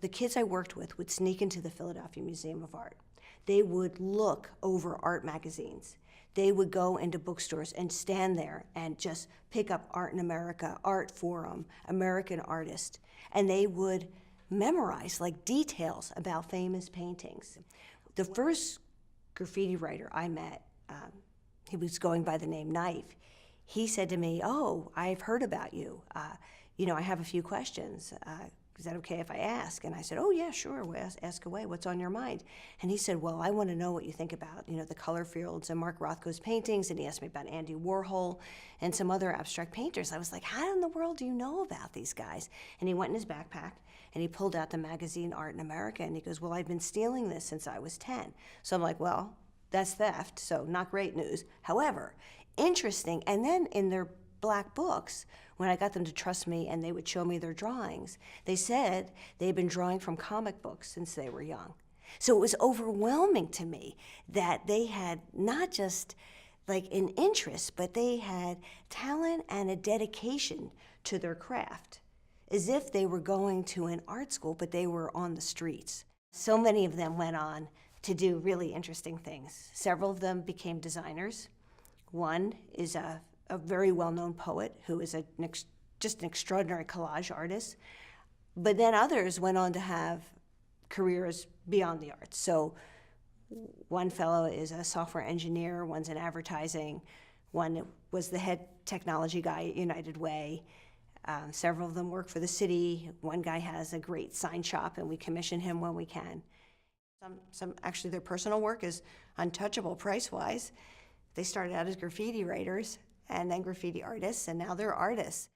the kids I worked with would sneak into the Philadelphia Museum of Art. They would look over art magazines. They would go into bookstores and stand there and just pick up Art in America, Art Forum, American Artist, and they would memorize like details about famous paintings. The first graffiti writer I met, he was going by the name Knife. He said to me, "Oh, I've heard about you. I have a few questions. Is that okay if I ask?" And I said, "Oh yeah, sure, well, ask away, what's on your mind?" And he said, "Well, I want to know what you think about, the color fields and Mark Rothko's paintings," and he asked me about Andy Warhol and some other abstract painters. I was like, "How in the world do you know about these guys?" And he went in his backpack and he pulled out the magazine Art in America and he goes, "Well, I've been stealing this since I was 10. So I'm like, "Well, that's theft, so not great news. However, interesting." And then in their black books, when I got them to trust me and they would show me their drawings, they said they'd been drawing from comic books since they were young. So it was overwhelming to me that they had not just like an interest, but they had talent and a dedication to their craft, as if they were going to an art school, but they were on the streets. So many of them went on to do really interesting things. Several of them became designers. One is a very well-known poet who is just an extraordinary collage artist. But then others went on to have careers beyond the arts. So one fellow is a software engineer, one's in advertising, one was the head technology guy at United Way. Several of them work for the city. One guy has a great sign shop and we commission him when we can. Actually, their personal work is untouchable price-wise. They started out as graffiti writers and then graffiti artists, and now they're artists.